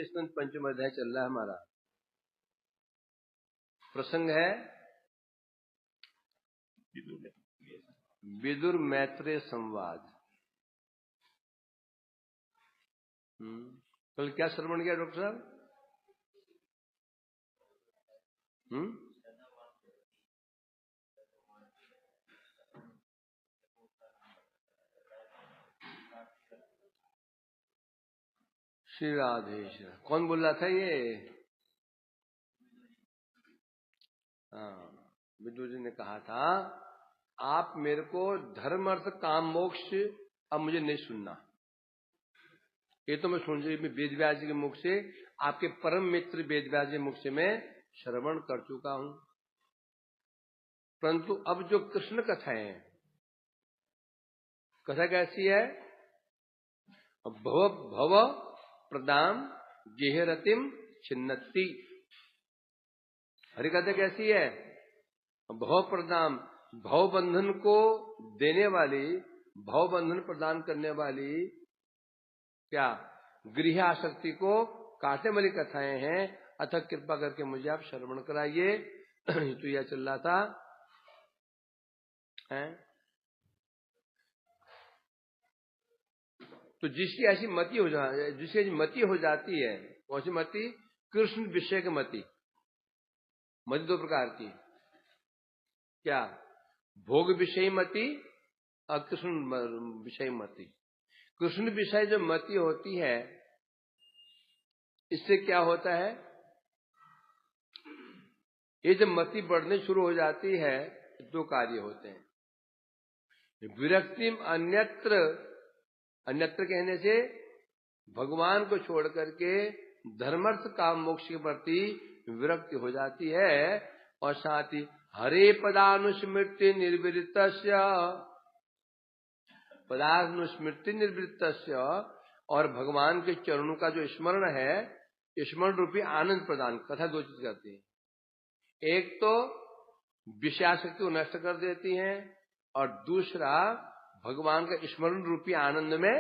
स्कंद पंचम अध्याय चल रहा है हमारा। प्रसंग है विदुर मैत्रेय संवाद। कल क्या श्रवण किया डॉक्टर साहब? श्री राधेश। कौन बोल रहा था ये? हाँ, विदुर जी ने कहा था आप मेरे को धर्म अर्थ काम मोक्ष अब मुझे नहीं सुनना। ये तो मैं सुन वेद व्यास जी के मुख से, आपके परम मित्र वेद व्यास जी के मुख से मैं श्रवण कर चुका हूं। परंतु अब जो कृष्ण कथाएं हैं, कथा कैसी है? भव भव प्रदाम गेहरतिम छिन्नति। हरि कथा कैसी है? भव प्रदाम, भव बंधन को देने वाली, भव बंधन प्रदान करने वाली, क्या गृह आसक्ति को काटने वाली कथाएं हैं। अतः कृपा करके मुझे आप श्रवण कराइए। तो यह चल रहा था है? तो जिसकी ऐसी मति हो जाती है, कौन सी मति? कृष्ण विषय की मति। मति दो प्रकार की, क्या? भोग विषय मति और कृष्ण विषय मति। कृष्ण विषय जो मति होती है, इससे क्या होता है? ये जब मति बढ़ने शुरू हो जाती है, दो कार्य होते हैं। विरक्तिम अन्यत्र, अन्यत्र कहने से भगवान को छोड़ करके धर्मर्थ काम मोक्ष के प्रति विरक्ति हो जाती है। और साथ ही हरे पदानुस्मृति निर्वृत्तस्य, पदानुस्मृति निर्वृत्तस्य, और भगवान के चरणों का जो स्मरण है, स्मरण रूपी आनंद प्रदान। कथा दो चीज करती है, एक तो विषयासक्ति को नष्ट कर देती हैं, और दूसरा भगवान का स्मरण रूपी आनंद में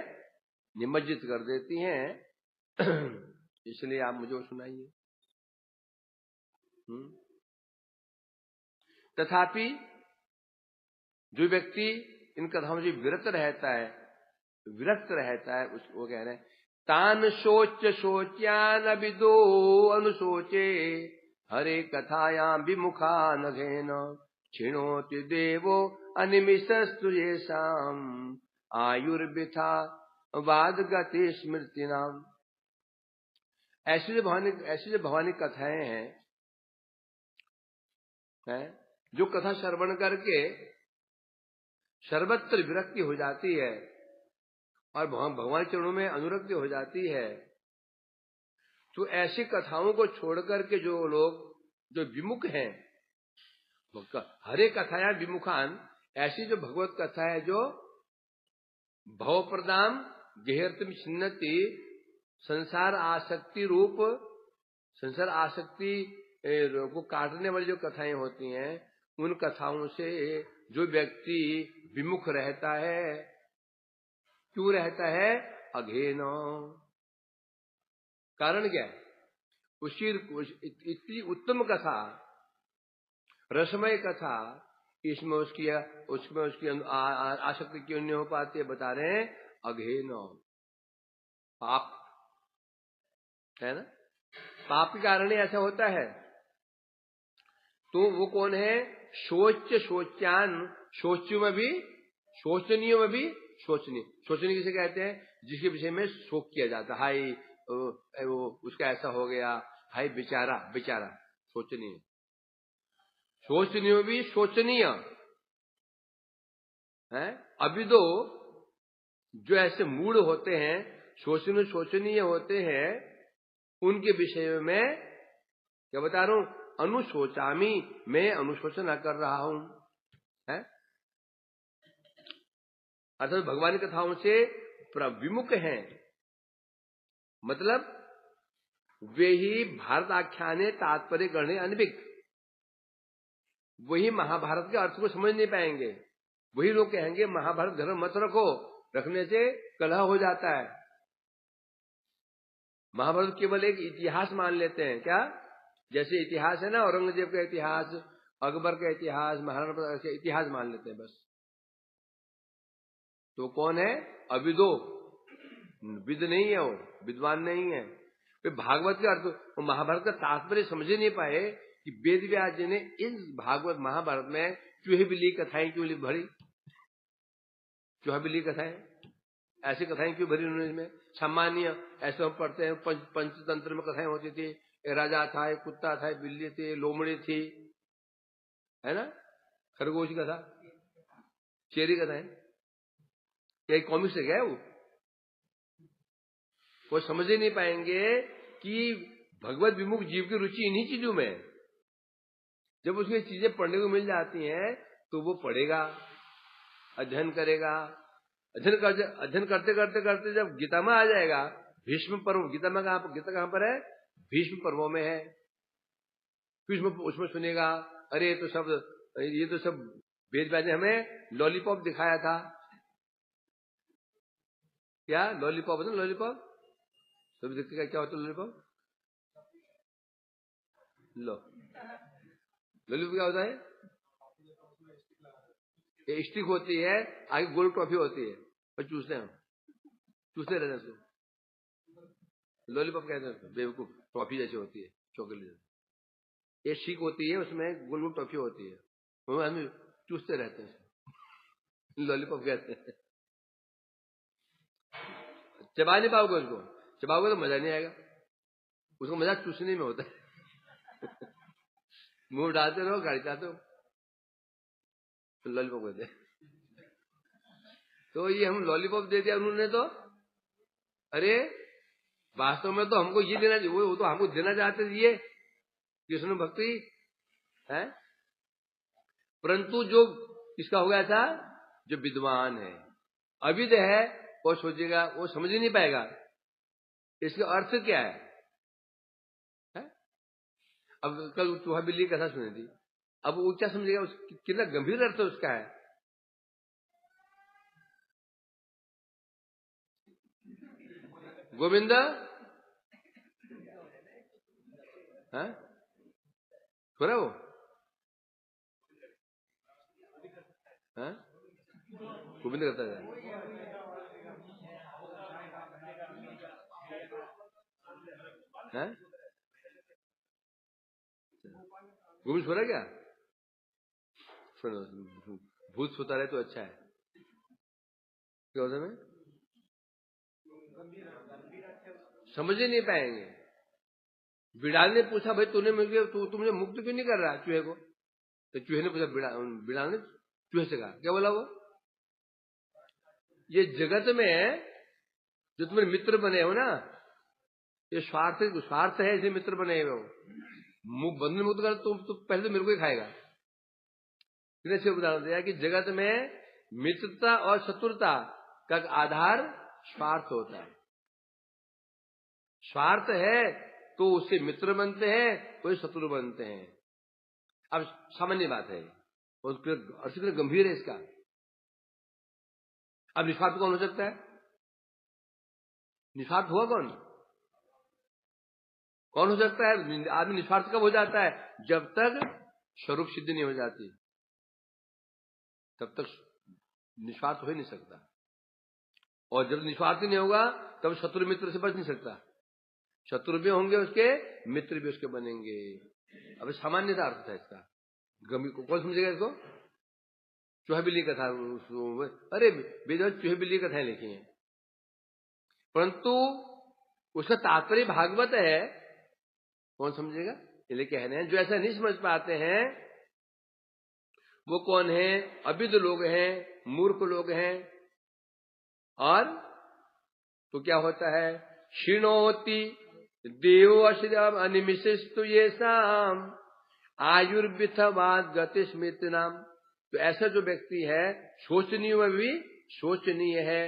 निमज्जित कर देती हैं। इसलिए आप मुझे वो सुनाइए। तथापि जो व्यक्ति इन कथाओं से विरक्त रहता है, उसको कह रहे हैं तान शोच्य शोच्यान अभिदो अनुशोचे हरे कथायां विमुखा नघेन क्षिणोति देवो अनिमिषस्तु येषाम आयुर्विथा वाद गति स्मृति नाम। ऐसी जो भवानी कथाएं हैं, जो कथा श्रवण करके सर्वत्र विरक्ति हो जाती है और भगवान चरणों में अनुरक्ति हो जाती है, तो ऐसी कथाओं को छोड़ करके जो लोग जो विमुख हैं, हरे कथायां विमुखान, ऐसी जो भगवत कथा है जो भव प्रदाम गेहरतिम छिन्नति, संसार आसक्ति रूप, संसार आसक्ति को काटने वाली जो कथाएं होती हैं, उन कथाओं से जो व्यक्ति विमुख रहता है, क्यों रहता है? अघेन। कारण क्या है? उसकी इतनी उत्तम कथा, रसमय कथा, इसमें उसकी आसक्ति क्यों नहीं हो पाती है? बता रहे हैं अघेन, पाप है ना, पाप के कारण ही ऐसा होता है। तो वो कौन है? शोच्य शोच्यान, शोच्य में भी, शोचनीय में भी शोचनीय। शोचनीय किसे कहते हैं? जिसके विषय में शोक किया जाता है, हाय वो उसका ऐसा हो गया, हाय बेचारा बेचारा, शोचनीय। शोचनीय में भी शोचनीय है। अभिदो, जो ऐसे मूड होते हैं, शोचनीय होते हैं, उनके विषय में क्या बता रहा हूं? अनुशोचामी, मैं अनुशोचना कर रहा हूं, है? अर्थात भगवान की कथाओं से विमुख हैं, मतलब वे ही भारत आख्याने तात्पर्य गढ़े अनभिज्ञ, वही महाभारत के अर्थ को समझ नहीं पाएंगे। वही लोग कहेंगे महाभारत घर मत रखो, रखने से कलह हो जाता है। महाभारत केवल एक इतिहास मान लेते हैं क्या? जैसे इतिहास है ना, औरंगजेब का इतिहास, अकबर का इतिहास, महाराणा प्रताप का इतिहास मान लेते हैं बस। तो कौन है? अविदो, विद नहीं है, वो विद्वान नहीं है। वे भागवत का अर्थ, महाभारत का तात्पर्य समझ नहीं पाए कि वेद व्यास जी ने इस भागवत महाभारत में चूहे बिल्ली कथाएं क्यों भरी, चूहा बिल्ली कथाएं, ऐसी कथाएं क्यों भरी उन्होंने इसमें? सामान्य ऐसे हम पढ़ते हैं, पंचतंत्र में कथाएं होती थी, एक राजा था, एक कुत्ता था, एक बिल्ली थी, लोमड़ी थी, है ना, खरगोश की कथा, चेरी कथाएं, क्या कॉमिक्स है क्या? वो समझ ही नहीं पाएंगे कि भगवत विमुख जीव की रुचि इन्हीं चीजों में है। जब उसमें चीजें पढ़ने को मिल जाती हैं तो वो पढ़ेगा, अध्ययन करेगा, अध्ययन करते करते करते जब गीता में आ जाएगा, भीष्म पर्व, गीता कहां पर है? भीष्म पर्वों में है। भीष्म उसमें सुनेगा, अरे ये तो सब वेद व्यास ने हमें लॉलीपॉप दिखाया था। क्या लॉलीपॉप है? लॉलीपॉप सब देखते क्या होता है? लॉलीपॉप लॉलीपॉप क्या होता है? ये स्टिक होती है, आगे गोल टॉफी होती है और चूसते रहते हैं उसको, लॉलीपॉप कहते हैं। बेवकूफ, टॉफी जैसी होती है, चॉकलेट जैसी। ये स्टिक होती है, उसमें गोल गोल टॉफी होती है, वो हम चूसते रहते हैं, लॉलीपॉप कहते हैं। चबा नहीं पाओगे उसको, चबाओगे तो मजा नहीं आएगा, उसको मजा चूसने में होता है। मुंह डालते रहो, गाड़ी चाहते हो, लॉलीपॉप कहते हैं। तो ये हम लॉलीपॉप दे दिया उन्होंने, तो अरे वास्तव में तो हमको ये देना, वो तो हमको देना चाहते थे ये कृष्ण भक्ति है। परंतु जो इसका हो गया था, जो विद्वान है, अविद है, वो सोचेगा, वो समझ ही नहीं पाएगा इसका अर्थ क्या है? अब कल चूहा बिल्ली की कथा सुनी थी, अब वो क्या समझेगा, कितना गंभीर अर्थ उसका है। गोविंद सुना वो गोविंद करता है, गोविंद सो रहा क्या? सुनो, भूत सोता रहे तो अच्छा है। क्या होता है? समझ ही नहीं पाएंगे। बिड़ाल ने पूछा, भाई तुमने मुक्त क्यों नहीं कर रहा चूहे को? तो चूहे ने पूछा, बिड़ाल ने चूहे से कहा, क्या बोला वो? ये जगत में जो तुम्हारे मित्र बने हो ना, ये स्वार्थ है, इसलिए मित्र बने हुए हो। बंधन मुक्त कर तो पहले तो मेरे को ही खाएगा। से उदाहरण दिया कि जगत में मित्रता और शत्रुता का आधार स्वार्थ होता है। स्वार्थ है तो उससे मित्र बनते हैं, तो शत्रु बनते हैं। अब सामान्य बात है, अर्थ गंभीर है इसका। अब निस्वार्थ कौन हो सकता है? निस्वार्थ हुआ कौन हो सकता है? आदमी निस्वार्थ कब हो जाता है? जब तक स्वरूप सिद्धि नहीं हो जाती, तब तक निस्वार्थ हो ही नहीं सकता। और जब निस्वार्थ नहीं होगा, तब शत्रु मित्र से बच नहीं सकता। शत्रु भी होंगे उसके, मित्र भी उसके बनेंगे। अब सामान्यता अर्थ था इसका, गंभीर को कौन समझेगा इसको? चूहा बिल्ली कथा, अरे वेद चूहे बिल्ली कथाएं लिखी हैं, परंतु उसका तात्पर्य भागवत है, कौन समझेगा? इसलिए कह रहे हैं, जो ऐसा नहीं समझ पाते हैं वो कौन है? अविद लोग हैं, मूर्ख लोग हैं। और तो क्या होता है? शिणोति देव अश्रम अनिमिषस्तु ये शाम आयुर्विथवाद गति स्मृति नाम। तो ऐसा जो व्यक्ति है, शोचनीय में भी शोचनीय है,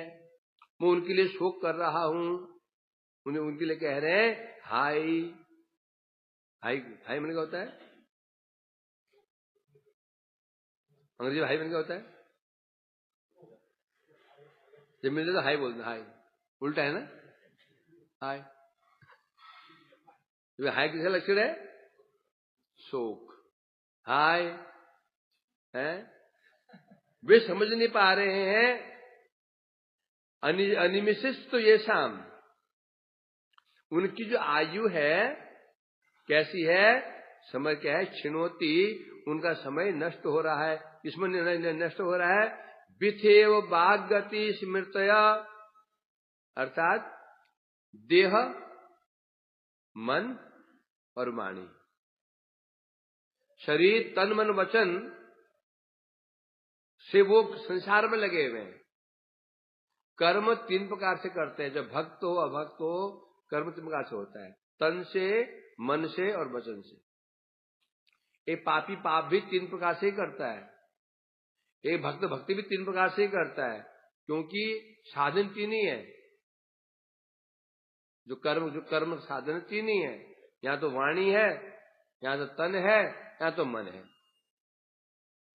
मैं उनके लिए शोक कर रहा हूं। उनके लिए कह रहे हैं हाई हाई हाई मैंने क्या होता है? अंग्रेजी में हाई मैंने क्या होता है? जब मिलते तो हाई बोलते, हाई उल्टा है ना, हाय। तो हाय किसका लक्षण है? शोक। हाय है, वे समझ नहीं पा रहे हैं। अनिमिषित तो ये शाम, उनकी जो आयु है कैसी है? समय क्या है? क्षीणोती, उनका समय नष्ट हो रहा है। इसमें नष्ट हो रहा है विथेव बाग गति स्मृतया, अर्थात देह, मन और वाणी, शरीर, तन, मन, वचन से वो संसार में लगे हुए हैं। कर्म 3 प्रकार से करते हैं। जब भक्त हो अभक्त हो, कर्म 3 प्रकार से होता है, तन से, मन से और वचन से। एक पापी पाप भी 3 प्रकार से ही करता है, एक भक्त भक्ति भी 3 प्रकार से ही करता है, क्योंकि साधन 3 ही है। जो कर्म साधन 3 ही है, या तो वाणी है, या तो तन है, या तो मन है।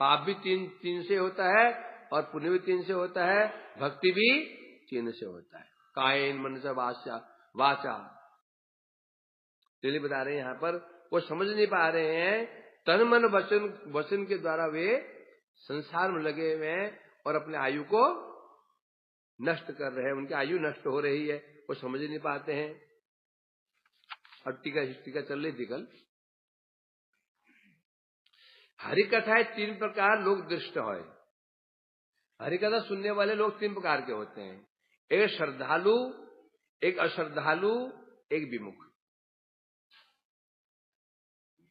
पाप भी 3 से होता है और पुण्य भी 3 से होता है, भक्ति भी 3 से होता है। कायेन मन से वाचा, इसलिए बता रहे हैं यहां पर, वो समझ नहीं पा रहे हैं। तन मन वचन के द्वारा वे संसार में लगे हुए हैं और अपने आयु को नष्ट कर रहे हैं। उनकी आयु नष्ट हो रही है, वो समझ नहीं पाते हैं। और टीका चल रही थी कल। हरिकथाएं 3 प्रकार लोग दृष्ट है। हरिकथा सुनने वाले लोग 3 प्रकार के होते हैं, एक श्रद्धालु, एक अश्रद्धालु, एक विमुख।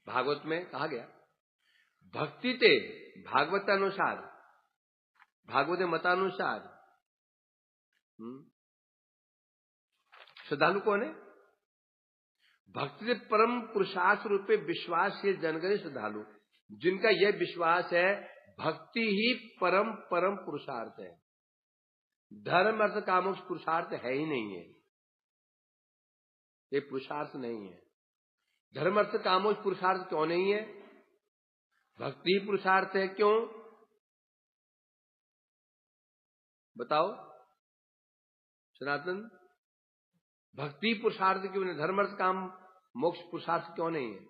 भागवत में कहा गया, भक्ति ते भागवतानुसार, भागवत मतानुसार। श्रद्धालु कौन है? भक्ति से परम पुरुषार्थ रूपे विश्वास से जनगण श्रद्धालु, जिनका यह विश्वास है भक्ति ही परम पुरुषार्थ है। धर्म अर्थ कामोक्ष पुरुषार्थ है ही नहीं है, ये पुरुषार्थ नहीं है। धर्म अर्थ कामोक्ष पुरुषार्थ क्यों नहीं है? भक्ति ही पुरुषार्थ है। क्यों बताओ सनातन? भक्ति पुरुषार्थ क्यों नहीं? धर्म अर्थ काम मोक्ष पुरुषार्थ क्यों नहीं है?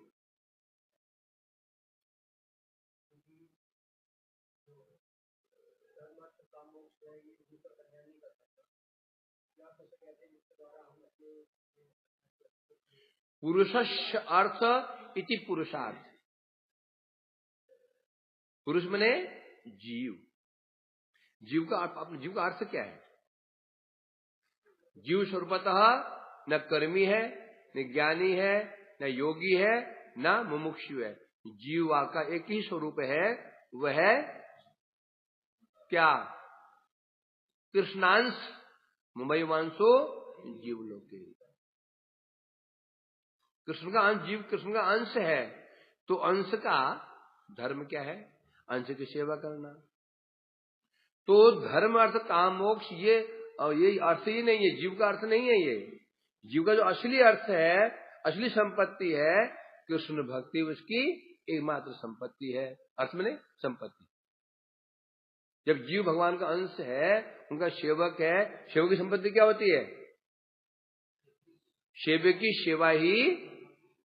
पुरुषस्य अर्थ इति पुरुषार्थ। पुरुष मने जीव। जीव का अर्थ क्या है? जीव स्वरूपतः न कर्मी है, न ज्ञानी है, न योगी है, न मुमुक्षु है। जीव का एक ही स्वरूप है, वह है क्या? कृष्णांश मुंबई वांसो जीवलोके। कृष्ण का अंश, जीव कृष्ण का अंश है, तो अंश का धर्म क्या है? अंश की सेवा करना। तो धर्म अर्थ काम मोक्ष ये अर्थ ही नहीं है, जीव का अर्थ नहीं है। ये जीव का जो असली अर्थ है, असली संपत्ति है, कृष्ण भक्ति उसकी एकमात्र संपत्ति है। अर्थ में नहीं, संपत्ति। जब जीव भगवान का अंश है, उनका सेवक है, सेवक की संपत्ति क्या होती है? सेवक की सेवा ही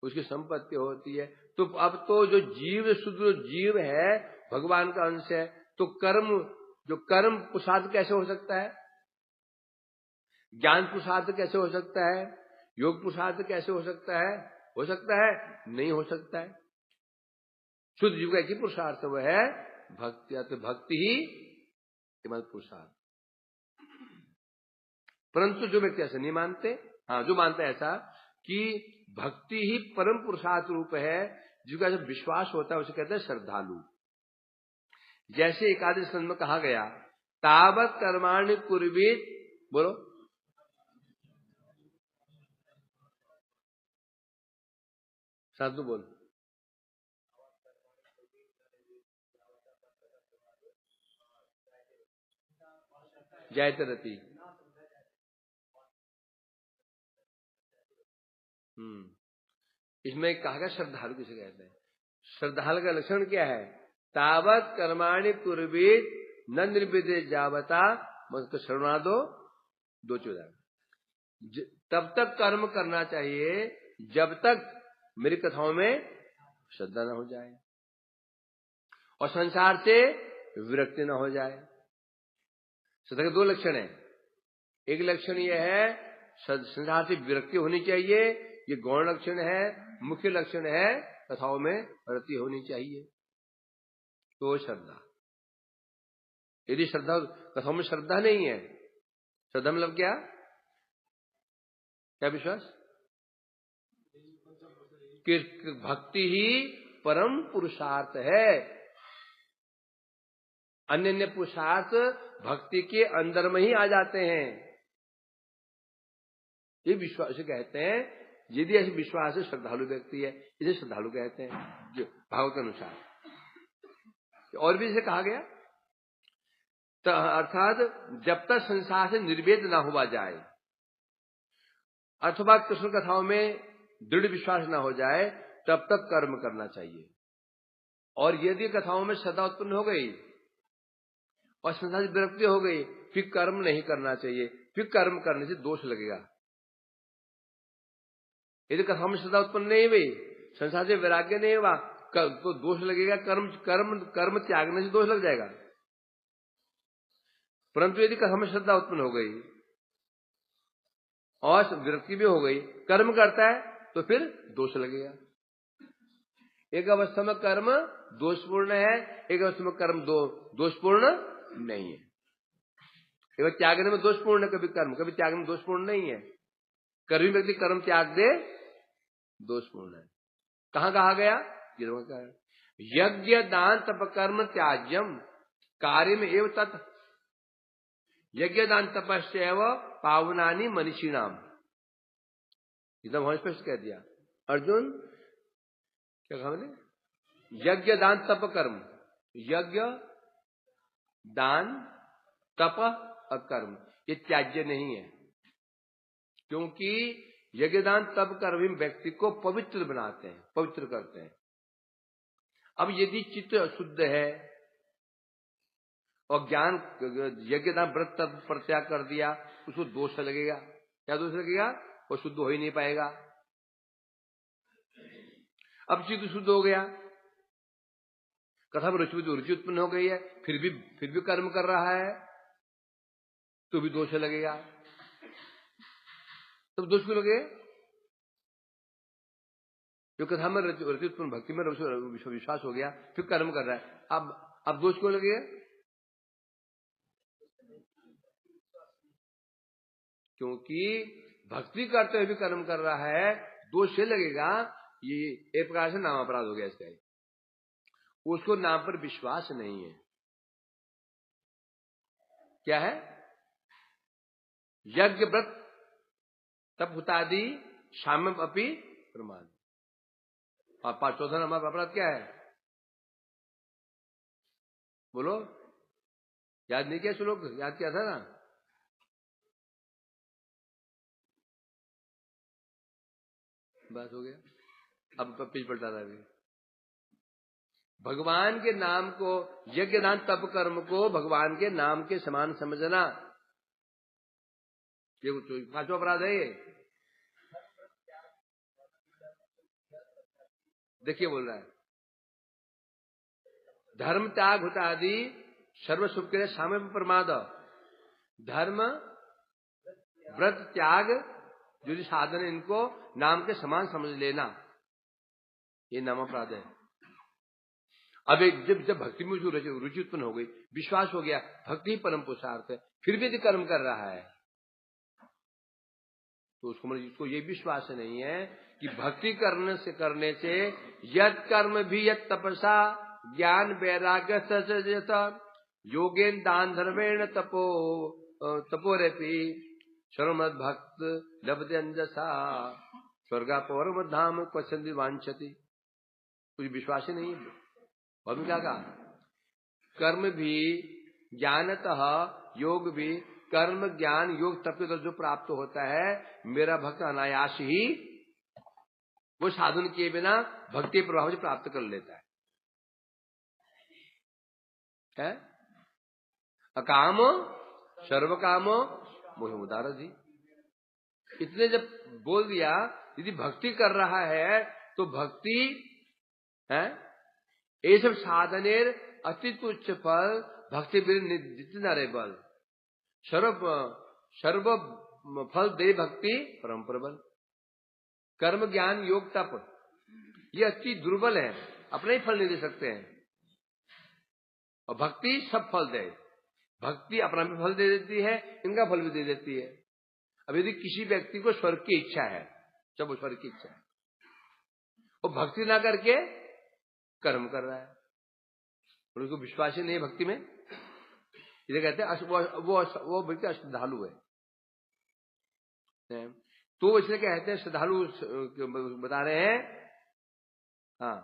उसकी संपत्ति होती है। तो अब तो जो जीव शुद्ध जीव है, भगवान का अंश है, तो कर्म पुरुषार्थ कैसे हो सकता है? ज्ञान पुरुषार्थ कैसे हो सकता है? योग पुरुषार्थ कैसे हो सकता है? हो सकता है? नहीं हो सकता है। शुद्ध जीव का एक ही पुरुषार्थ वह है भक्ति। तो भक्ति ही पुरुषार्थ। परंतु जो व्यक्ति ऐसा नहीं मानते, हाँ जो मानते ऐसा कि भक्ति ही परम पुरुषार्थ रूप है, जिसका जब विश्वास होता है उसे कहते हैं श्रद्धालु। जैसे एकादश स्कंध में कहा गया, तावत कर्माणि कुर्वीत, बोलो साधु बोल, जयते रति। इसमें कहा गया श्रद्धालु किसे कहते हैं? श्रद्धालु का लक्षण क्या है? तावत कर्माणि कुर्वीत न निर्विदे जावता, मुझको शरणादो 2:14। तब तक कर्म करना चाहिए जब तक मेरी कथाओं में श्रद्धा न हो जाए और संसार से विरक्ति न हो जाए। श्रद्धा के दो लक्षण हैं। एक लक्षण यह है संसार से विरक्ति होनी चाहिए, ये गौण लक्षण है। मुख्य लक्षण है कथाओं में रति होनी चाहिए। तो श्रद्धा, यदि श्रद्धा कथाओं में श्रद्धा नहीं है, श्रद्धा मतलब क्या क्या विश्वास कि भक्ति ही परम पुरुषार्थ है। अन्य अन्य पुरुषार्थ भक्ति के अंदर में ही आ जाते हैं। ये विश्वास कहते हैं। यदि ऐसे विश्वास है श्रद्धालु व्यक्ति है, इसे श्रद्धालु कहते हैं जो भागवत के अनुसार। और भी इसे कहा गया तो अर्थात जब तक संसार से निर्वेद ना हुआ जाए अथवा कृष्ण कथाओं में दृढ़ विश्वास ना हो जाए तब तक कर्म करना चाहिए। और यदि कथाओं में श्रद्धा उत्पन्न हो गई और संसार से विरक्ति हो गई फिर कर्म नहीं करना चाहिए। फिर कर्म करने से दोष लगेगा। यदि कथाओं में श्रद्धा उत्पन्न नहीं हुई, संसार से वैराग्य नहीं हुआ तो दोष लगेगा। कर्म त्यागने से दोष लग जाएगा। परंतु यदि कथाओं में श्रद्धा उत्पन्न हो गई और विरक्ति भी हो गई, कर्म करता है तो फिर दोष लगेगा। एक अवस्था में कर्म दोषपूर्ण है, एक अवस्था में कर्म दोषपूर्ण नहीं है। एक बार त्यागने में दोषपूर्ण है कभी कर्म, कभी त्यागने में दोषपूर्ण नहीं है। कर्मी व्यक्ति कर्म त्याग दे दोषपूर्ण है। कहां कहा गया? यज्ञ दान तप कर्म त्याज्यम कार्य में एवं तत् यज्ञ दान तपस्यैव पावनानि मनीषिणाम। एकदम बहुत स्पष्ट कह दिया अर्जुन। क्या कहा मैंने? यज्ञ दान तप कर्म, यज्ञ दान तप और कर्म ये त्याज्य नहीं है, क्योंकि यज्ञ दान तप कर्म व्यक्ति को पवित्र बनाते हैं, पवित्र करते हैं। अब यदि चित्त अशुद्ध है और ज्ञान यज्ञ दान व्रत तप परित्याग कर दिया, उसको दोष लगेगा। क्या दोष लगेगा? वो शुद्ध हो ही नहीं पाएगा। अब चित्त शुद्ध हो गया, कथा में रुचि उत्पन्न हो गई है, फिर भी कर्म कर रहा है तो भी दोष लगेगा। तब दोष क्यों लगे? जो कथा में रुचि उत्पन्न, भक्ति में विश्वास हो गया, फिर कर्म कर रहा है, अब दोष क्यों लगेगा? क्योंकि भक्ति करते हुए भी कर्म कर रहा है, दोष से लगेगा। ये एक प्रकार से नाम अपराध हो गया इसका। उसको नाम पर विश्वास नहीं है। क्या है? यज्ञ व्रत तप हुतादि साम्यम अपि प्रमाण। और चौथा नंबर अपराध क्या है? बोलो, याद नहीं किया? श्लोक याद किया था ना? बस हो गया। अब पेज पलटा रहा है। भगवान के नाम को, यज्ञ दान तप कर्म को भगवान के नाम के समान समझना, ये पांचवा अपराध है। ये देखिए बोल रहा है, धर्म त्याग होता आदि सर्व सुख के साम्य प्रमाद। धर्म व्रत त्याग जो साधन, इनको नाम के समान समझ लेना, ये नाम अपराध है। अब एक जब भक्ति में रुचि उत्पन्न हो गई, विश्वास हो गया भक्ति ही परम पुरुषार्थ है, फिर भी यदि कर्म कर रहा है तो उसको ये विश्वास नहीं है कि भक्ति करने से यद कर्म भी यद तपसा ज्ञान वैराग्य योगेन दान धर्मेण तपोरेपि सर्वमद भक्त लभते अंजसा स्वर्गा पौरम धाम क्वचन वांछति। कुछ विश्वास ही नहीं है। और क्या कहा? कर्म भी ज्ञानतः योग भी, कर्म ज्ञान योग तप के जो प्राप्त होता है, मेरा भक्त अनायास ही वो साधन किए बिना भक्ति प्रभाव से प्राप्त कर लेता है? अकामो सर्व कामो मोह उदारधि। इतने जब बोल दिया यदि भक्ति कर रहा है तो भक्ति है ये सब साधनेर अतित उच्च फल भक्ति जितनारे बल सर्व फल दे भक्ति परम प्रबल। कर्म ज्ञान योग तप ये अति दुर्बल है, अपने ही फल नहीं दे सकते हैं, और भक्ति सब फल दे। भक्ति अपना भी फल दे देती है, इनका फल भी दे देती है। अब यदि किसी व्यक्ति को स्वर्ग की इच्छा है, जब वो स्वर्ग की इच्छा है, वो भक्ति ना करके कर्म कर रहा है और उसको विश्वास ही नहीं है भक्ति में, इसे कहते हैं वो व्यक्ति अश्रद्धालु है। तो इसलिए कहते हैं श्रद्धालु बता रहे हैं। हाँ,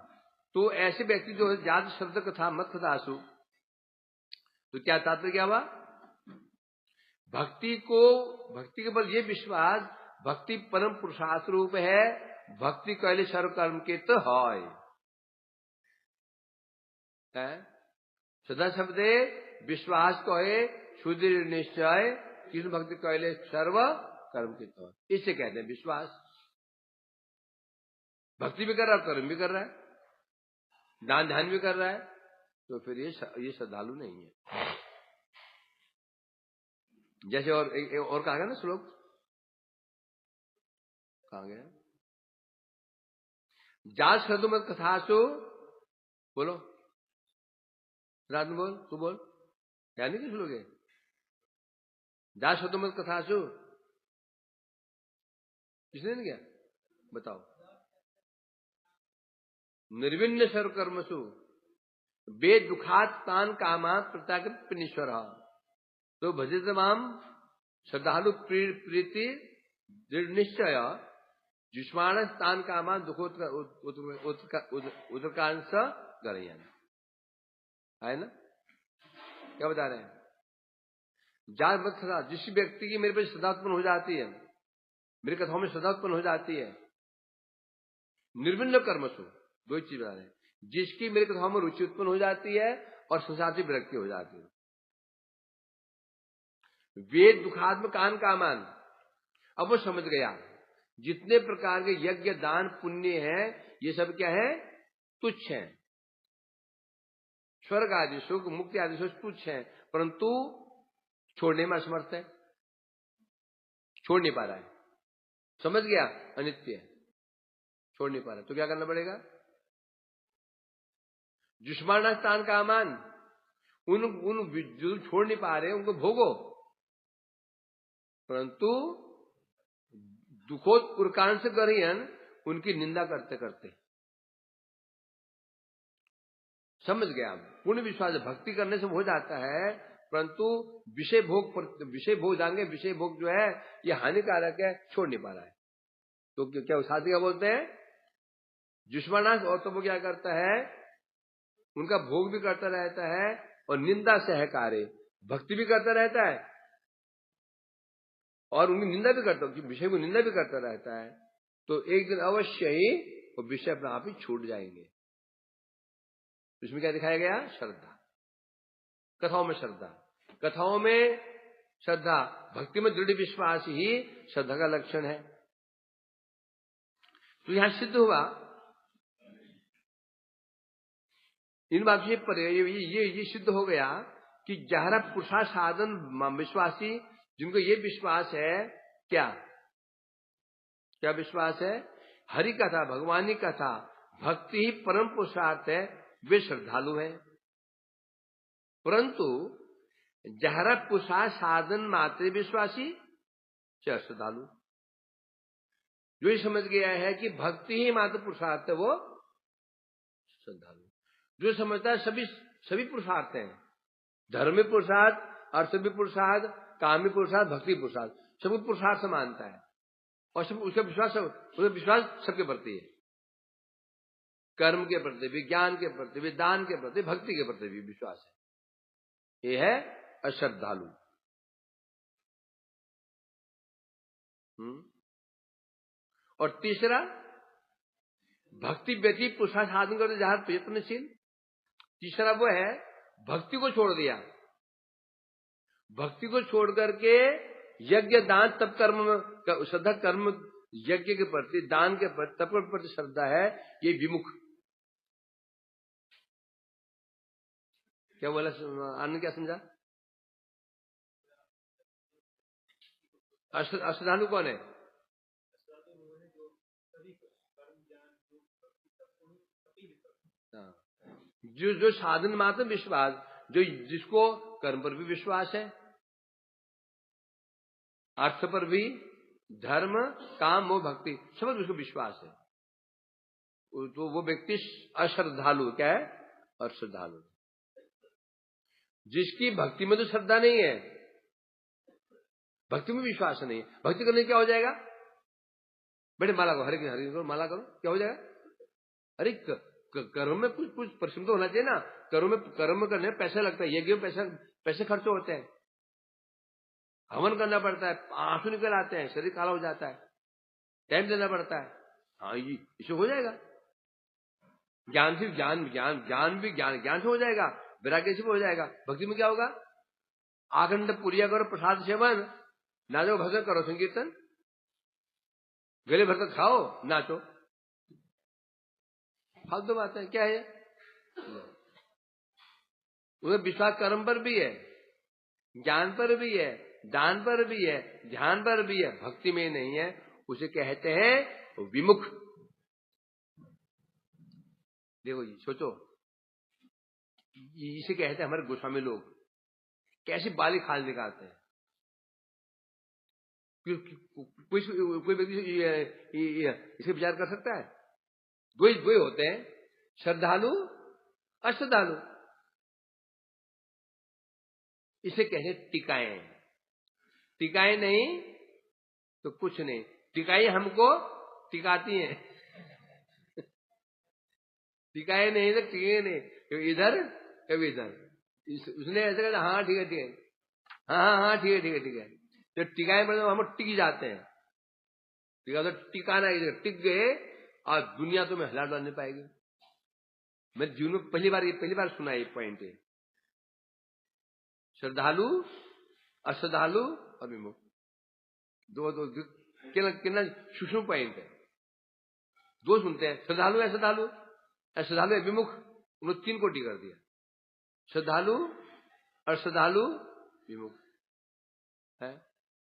तो ऐसे व्यक्ति जो है जात शब्द कथा मत कथासु, तो क्या तात्पर्य क्या हुआ? भक्ति के बल ये विश्वास भक्ति परम पुरुषार्थ रूप है, भक्ति कहले सर्व कर्म के तो है। सदा शब्दे विश्वास कहे सुदृढ़ निश्चय, कृष्ण भक्ति कहले सर्व कर्म के तो, इससे कहते हैं विश्वास। भक्ति भी कर रहा है, कर्म भी कर रहा है, दान ध्यान भी कर रहा है, तो फिर ये श्रद्धालु नहीं है। जैसे और कहा गया ना श्लोक, कहा गया जा श्रद्धु मत कथासु, बोलो रात में बोल, तू बोल, क्या नहीं श्लोक है? जा श्रद्धु मत कथासु किसने नहीं किया बताओ? निर्विण्य सर्व कर्मसु बे दुखात तान कामात प्रत्याकृत पिनीश्वर, तो भजित माम श्रद्धालु प्रीति दृढ़ निश्चय जुष्माण स्थान कामान दुखोत्कांश गणयन, है ना? क्या बता रहे हैं? जात मत सदा, जिस व्यक्ति की मेरे पे श्रद्धा उत्पन्न हो जाती है, मेरी कथाओं में श्रद्धा उत्पन्न हो जाती है, निर्विण्ण कर्मसु, दो चीज बता रहे हैं, जिसकी मेरी कथाओं में रुचि उत्पन्न हो जाती है और संसार से विरक्ति हो जाती है। वेद दुखात्म कान कामान, अब वो समझ गया जितने प्रकार के यज्ञ दान पुण्य हैं ये सब क्या है? तुच्छ हैं। स्वर्ग आदि सुख मुक्ति आदि सुख तुच्छ हैं, परंतु छोड़ने में असमर्थ है, छोड़ नहीं पा रहा है। समझ गया अनित्य है, छोड़ नहीं पा रहा, तो क्या करना पड़ेगा? जुष्माना स्थान कामान, उन जो छोड़ नहीं पा रहे उनको भोगो, परंतु दुखोत उर्कांश गरियन, उनकी निंदा करते करते। समझ गया? पूर्ण विश्वास भक्ति करने से हो जाता है, परंतु विषय भोग जाएंगे, विषय भोग जो है ये हानिकारक है, छोड़ नहीं पा रहा है। तो क्या साथी क्या बोलते हैं? जुष्मानाश, और तो वो क्या करता है? उनका भोग भी करता रहता है और निंदा सहकारे, भक्ति भी करता रहता है और उनकी निंदा भी करता है, विषय को निंदा भी करता रहता है। तो एक दिन अवश्य ही वो विषय अपने आप ही छूट जाएंगे। इसमें क्या दिखाया गया? श्रद्धा। कथाओं में श्रद्धा, कथाओं में श्रद्धा, भक्ति में दृढ़ विश्वास ही श्रद्धा का लक्षण है। तो यहां सिद्ध हुआ इन वाक्य पर ये सिद्ध हो गया कि जहरा पुरुषार्थ साधन विश्वासी, जिनको ये विश्वास है, क्या विश्वास है? हरि कथा, भगवानी कथा, भक्ति ही परम पुरुषार्थ है, वे श्रद्धालु हैं। परंतु जहरा पुरुषार्थ साधन मात्र विश्वासी क्या श्रद्धालु, जो ये समझ गया है कि भक्ति ही मात्र पुरुषार्थ है, वो श्रद्धालु। जो समझता है सभी पुरुषार्थ हैं, धर्म पुरुषार्थ, अर्थ भी पुरुषार्थ, कामी पुरुषार्थ, भक्ति पुरुषार्थ, सब पुरुषार्थ से मानता है और सब उसका विश्वास सबके प्रति है, कर्म के प्रति भी, ज्ञान के प्रति भी, दान के प्रति, भक्ति के प्रति भी विश्वास है। ये है अश्रद्धालु। और तीसरा, भक्ति व्यक्ति पुरुषार्थ साधन करते जहां प्रयत्नशील, तीसरा वो है भक्ति को छोड़ दिया, भक्ति को छोड़ करके यज्ञ दान तप कर्म श्रद्धा कर्म यज्ञ के प्रति, दान के प्रति, तप के प्रति श्रद्धा है, ये विमुख। क्या बोला आनंद, क्या समझा? अश्रद्धालु कौन है? जो साधन मात्र विश्वास, जो जिसको कर्म पर भी विश्वास है, अर्थ पर भी, धर्म, काम, मोह, भक्ति, सब पर उसको विश्वास है, तो वो व्यक्ति अश्रद्धालु। क्या है? अश्रद्धालु। जिसकी भक्ति में तो श्रद्धा नहीं है, भक्ति में विश्वास नहीं है, भक्ति करने क्या हो जाएगा? बेटे माला करो, हरे हरे करो, माला करो, क्या हो जाएगा? अरे कर्म में कुछ परिश्रम तो होना चाहिए ना। कर्म करने में पैसा लगता है, यज्ञ में पैसे खर्च होते हैं, हवन करना पड़ता है, आंसू निकल आते हैं, शरीर काला हो जाता है, टाइम देना पड़ता है। हाँ, ये इससे हो जाएगा। ज्ञान से ज्ञान से हो जाएगा, वैराग्य से हो जाएगा। भक्ति में क्या होगा? आखंड पुरिया करो, प्रसाद सेवन, नाचो, भजन करो, संकीर्तन, गले भर तक खाओ, नाचो, फालतू बात है। क्या है? उन्हें विश्वास कर्म पर भी है, ज्ञान पर भी है, दान पर भी है, ध्यान पर भी है, भक्ति में नहीं है, उसे कहते हैं विमुख। देखो जी, सोचो, इसे कहते हैं हमारे गोस्वामी लोग कैसे बाली खाल निकालते हैं। कोई व्यक्ति इसे विचार कर सकता है? दो ही होते हैं, श्रद्धालु, अश्रद्धालु। इसे कहते टिकाएं। टिकाएं नहीं तो कुछ नहीं, टिकाएं हमको टिकाती हैं। टिकाएं नहीं तो टिके नहीं, कभी इधर कभी इधर। उसने ऐसे कहा, हाँ ठीक है ठीक है, हाँ ठीक है ठीक है ठीक है। तो टिकाएं मतलब हम टिक जाते हैं। टिका तो टिकाना, इधर टिक गए और दुनिया तो में हिला डाल नहीं पाएगी। मैं जीवन में पहली बार सुना ये पॉइंट है। श्रद्धालु, अश्रद्धालु और विमुख, दो कितना सूक्ष्म पॉइंट है। दो सुनते हैं, श्रद्धालु है, श्रद्धालु, अश्रद्धालु है, विमुख, उन्होंने 3 कोटि कर दिया। श्रद्धालु, अश्रद्धालु, विमुख है।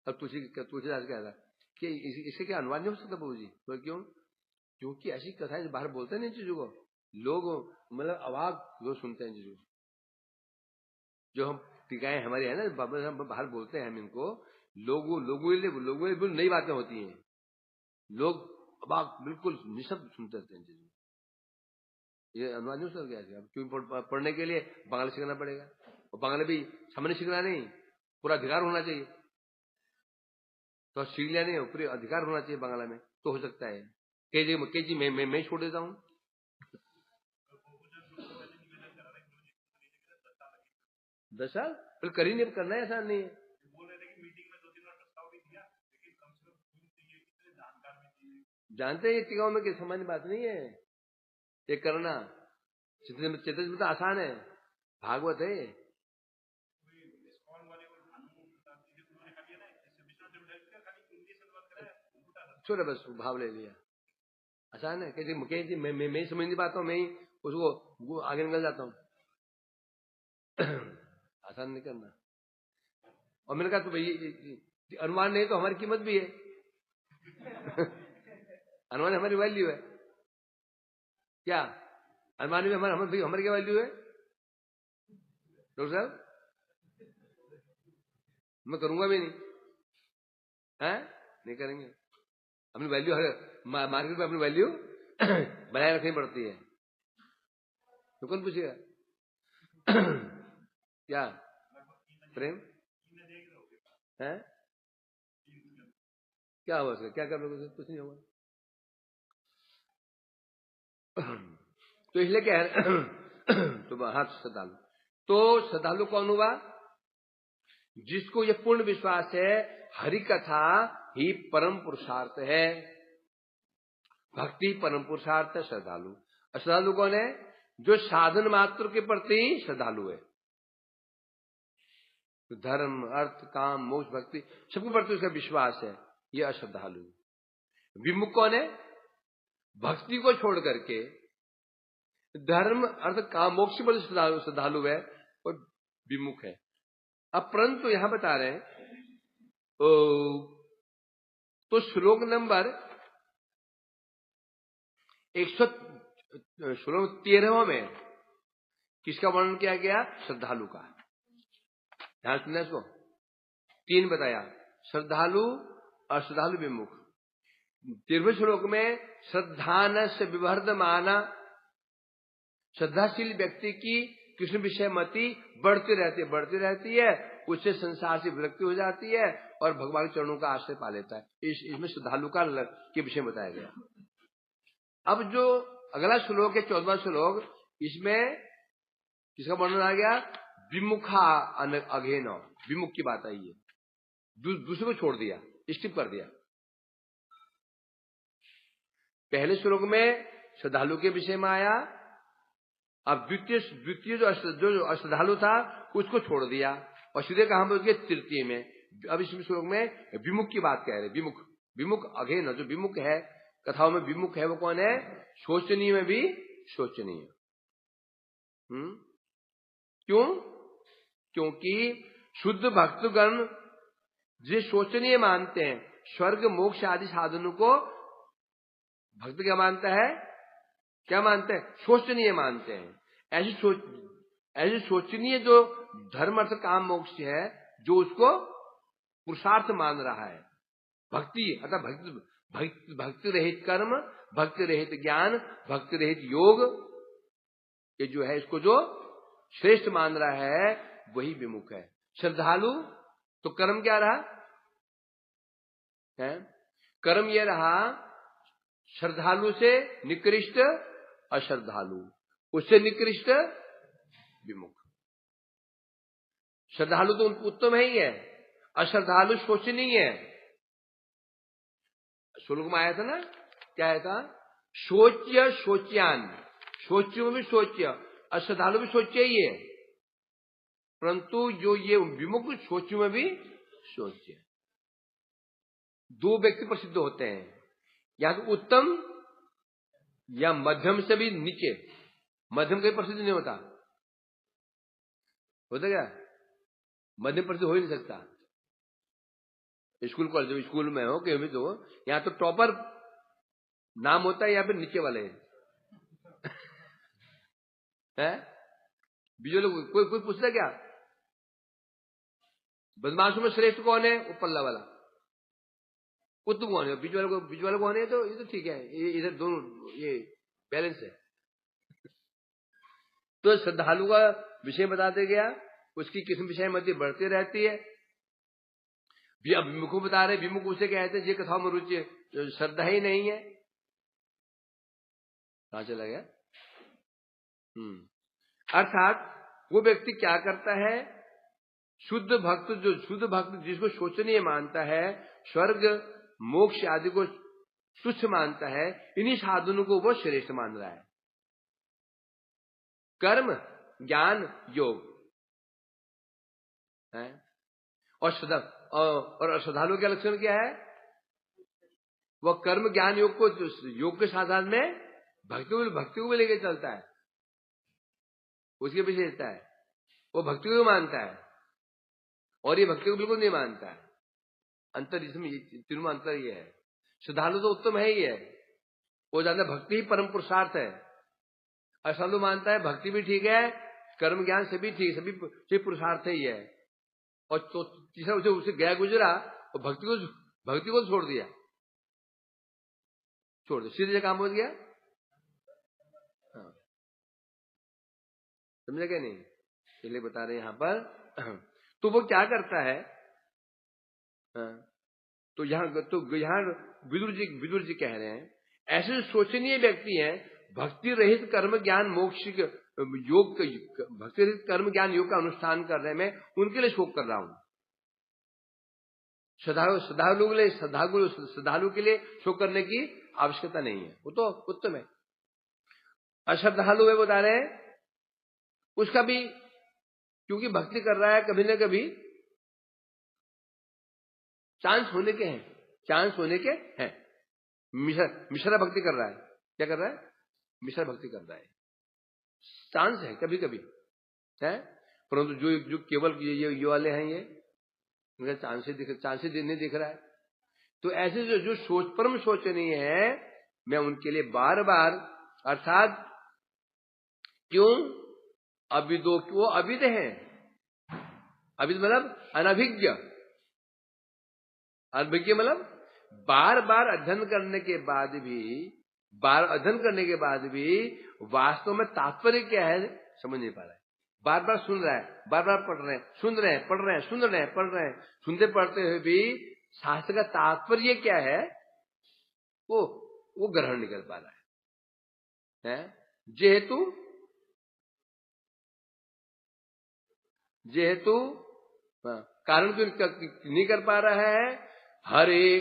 अब तुलसीदास कह रहा कि इसके क्या अनुवाद नहीं हो सकता प्रभु जी? तो क्यों? क्योंकि ऐसी कथाएं बाहर बोलते हैं इन चीजों को, लोग मतलब अवाक लोग सुनते हैं चीजों। जो हम टीकाएं हमारी है ना, हम बाहर बोलते हैं, हम इनको लोगों नई बातें होती हैं, लोग अवाक बिल्कुल निशब्द सुनते रहते हैं चीजों। ये अनुवाद नहीं हो सकता। अब क्यों? पढ़ने के लिए बांग्ला सीखना पड़ेगा, और बांग्ला भी सामान्य सीखना नहीं, पूरा अधिकार होना चाहिए। तो सीख लिया नहीं, पूरे अधिकार होना चाहिए बांग्ला में, तो हो सकता है। केजी मैं छोड़ देता हूँ। दस साल फिर कर ही नहीं, करना है, आसान नहीं है। जानते हैं ये टिकाऊ में कि सामान्य बात नहीं है ये करना। चेतन में तो आसान है, भागवत है। छोड़े बस भाव ले लिया, आसान है। कैसे मैं समझ नहीं पाता हूँ, मैं ही उसको आगे निकल जाता हूँ। आसान नहीं करना। और मैंने कहा तो भाई अनुमान नहीं तो हमारी कीमत भी है। अनुमान हमारी वैल्यू है क्या? अनुमान में हमारी क्या वैल्यू है डॉक्टर साहब? मैं करूंगा भी नहीं है, नहीं करेंगे। अपनी वैल्यू मार्केट में अपनी वैल्यू बनाए रखनी पड़ती है। तो कौन पूछेगा? क्या प्रेम है? क्या हुआ उसका? क्या कर लोगे? कुछ नहीं होगा। तो इसलिए क्या है? तो हाथ श्रद्धालु, तो श्रद्धालु कौन हुआ? जिसको ये पूर्ण विश्वास है हरि कथा ही परम पुरुषार्थ है, भक्ति परम पुरुषार्थ है, श्रद्धालु। श्रद्धालु कौन है? जो साधन मात्र के प्रति श्रद्धालु है। तो धर्म, अर्थ, काम, मोक्ष, भक्ति सबके प्रति उसका विश्वास है, यह अश्रद्धालु। विमुख कौन है? भक्ति को छोड़ करके धर्म अर्थ काम मोक्ष पर श्रद्धालु है और विमुख है। अब परंतु यहां बता रहे हैं तो श्लोक नंबर 13 में किसका वर्णन किया गया? श्रद्धालु का। ध्यान सुनना इसको। 3 बताया, श्रद्धालु और श्रद्धालु विमुख। 13वें श्लोक में श्रद्धान से विवर्धमाना, श्रद्धाशील व्यक्ति की कृष्ण विषय मति बढ़ती रहती है, उससे संसार से विरक्ति हो जाती है और भगवान के चरणों का आश्रय पा लेता है। इसमें श्रद्धालु का के विषय बताया गया। अब जो अगला श्लोक है 14वां श्लोक, इसमें किसका वर्णन आ गया? विमुखा अघेन, विमुख की बात आई है। दूसरे को छोड़ दिया, स्किप कर दिया। पहले श्लोक में श्रद्धालु के विषय में आया, अब द्वितीय जो अश्रद्धालु था उसको छोड़ दिया और सीधे कहां पहुंच गए? तृतीय में। अब इस श्लोक में विमुख की बात कह रहे। विमुख अघेन, जो विमुख है, कथाओं में विमुख है वो कौन है? शोचनीय में भी शोचनीय। क्यों? क्योंकि शुद्ध भक्तगण जो शोचनीय मानते हैं, स्वर्ग मोक्ष आदि साधनों को भक्त क्या मानता है? क्या मानते हैं? शोचनीय मानते हैं। ऐसी शोचनीय जो धर्म अर्थ काम मोक्ष है, जो उसको पुरुषार्थ मान रहा है, भक्ति अर्थात भक्ति रहित कर्म, भक्ति रहित ज्ञान, भक्ति रहित योग, ये जो है इसको जो श्रेष्ठ मान रहा है वही विमुख है। श्रद्धालु तो कर्म क्या रहा है? कर्म यह रहा श्रद्धालु से निकृष्ट अश्रद्धालु, उससे निकृष्ट विमुख। श्रद्धालु तो उत्तम है ही है, अश्रद्धालु शोचनीय है। श्लोक में आया था ना, क्या आया था? शोच्य शोच्यान, शोच्य में भी शोच्य, अश्रद्धालु भी शोच्य ही है, परंतु जो ये विमुख शोच्य में भी शोच्य। 2 व्यक्ति प्रसिद्ध होते हैं, या तो उत्तम या मध्यम से भी नीचे। मध्यम कहीं प्रसिद्ध नहीं होता क्या? मध्यम प्रसिद्ध हो ही नहीं सकता। स्कूल कॉलेज स्कूल में हो कहीं भी तो यहाँ तो टॉपर नाम होता है, या फिर नीचे वाले है। बीजो लोग कोई पूछता क्या बदमाशों में श्रेष्ठ कौन है? वो पल्ला वाला। उत्तम कौन है? बीच वाले कौन है? तो ये तो ठीक है, ये इधर दोनों ये बैलेंस है। तो श्रद्धालु का विषय बताते गया, उसकी किस्म विषय मध्य बढ़ती रहती है। अब विमुख बता रहे, विमुख उसे कहते हैं जे कथाओं में रुचि श्रद्धा ही नहीं है। कहां चला गया? अर्थात वो व्यक्ति क्या करता है? शुद्ध भक्त जिसको शोचनीय मानता है, स्वर्ग मोक्ष आदि को तुच्छ मानता है, इन्हीं साधनों को वो श्रेष्ठ मान रहा है। कर्म ज्ञान योग है। और श्रद्धालु का लक्षण क्या है? वह कर्म ज्ञान योग को योग के साथ में भक्ति को भी लेकर चलता है, उसकी विशेषता है। वो भक्ति को मानता है और ये भक्ति को बिल्कुल नहीं मानता है। अंतर इसमें तीनों में अंतर ये है। श्रद्धालु तो उत्तम है ही है, वो जानता है भक्ति ही परम पुरुषार्थ है। अश्रद्धालु मानता है भक्ति भी ठीक है, कर्म ज्ञान सभी ठीक, सभी पुरुषार्थ ही है। और तो तीसरा उसे गया गुजरा और भक्ति को छोड़ दिया, सीधे काम हो गया। हाँ, समझे क्या नहीं? इसलिए बता रहे यहां पर। तो वो क्या करता है? तो यहाँ विदुर जी कह रहे हैं, ऐसे शोचनीय व्यक्ति हैं भक्ति रहित कर्म ज्ञान मोक्ष योग, भक्ति रहित कर्म ज्ञान योग का अनुष्ठान करने में उनके लिए शोक कर रहा हूं। श्रद्धालु के लिए शोक करने की आवश्यकता नहीं है, वो तो उत्तम है। अश्रद्धालु है बता रहे हैं, उसका भी क्योंकि भक्ति कर रहा है, कभी न कभी चांस होने के हैं। मिश्रा भक्ति कर रहा है। क्या कर रहा है? मिश्रा भक्ति कर रहा है। चांस है कभी कभी है, परंतु जो केवल ये वाले हैं, ये उनका चांस ही नहीं दिख रहा है। तो ऐसे जो सोच परम सोचनीय है, मैं उनके लिए बार बार, अर्थात क्यों अविदो, वो अविद है। अविद मतलब अनभिज्ञ। अनभिज्ञ मतलब बार बार अध्ययन करने के बाद भी वास्तव में तात्पर्य क्या है समझ नहीं पा रहा है। बार बार सुन रहा है, बार बार पढ़ रहे हैं, सुन रहे हैं, पढ़ रहे हैं, सुन रहे हैं, पढ़ रहे हैं, सुनते पढ़ते हुए भी शास्त्र का तात्पर्य क्या है वो ग्रहण नहीं कर पा रहा है। जेहेतु कारण क्यों नहीं कर पा रहा है? हरे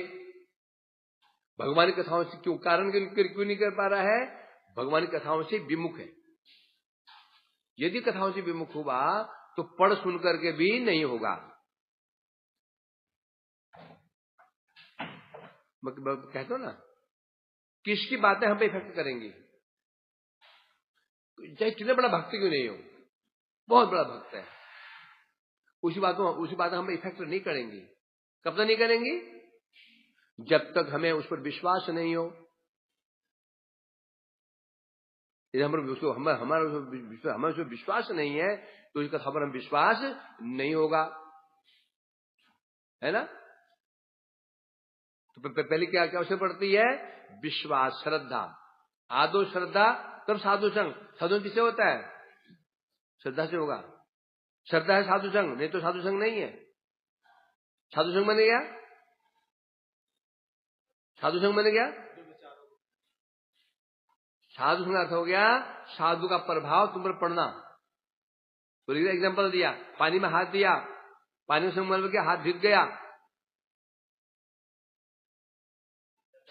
भगवान की कथाओं से क्यों नहीं कर पा रहा है? भगवान की कथाओं से विमुख है। यदि कथाओं से विमुख हुआ तो पढ़ सुन करके भी नहीं होगा। कहते हो ना, किसकी बातें हम पे इफेक्ट करेंगी? चाहे कितना बड़ा भक्त क्यों नहीं हो, बहुत बड़ा भक्त है, उसी बात हम पे इफेक्ट नहीं करेंगी। कब तक नहीं करेंगी? जब तक हमें उस पर विश्वास नहीं हो। यदि हमारा उस पर विश्वास नहीं है तो इस कथा पर हम विश्वास नहीं होगा, है ना। तो पहले क्या उसे पड़ती है? विश्वास, श्रद्धा। आदो श्रद्धा तब साधु संग। साधु किससे होता है? श्रद्धा से होगा। श्रद्धा है साधु संग, नहीं तो साधु संग नहीं है। साधु संग बने गया, साधु संग बने गया, साधु संग अर्थ हो गया साधु का प्रभाव तुम पर पड़ना। तो एग्जाम्पल दिया, पानी में हाथ दिया, पानी में संग गया, हाथ भीग गया।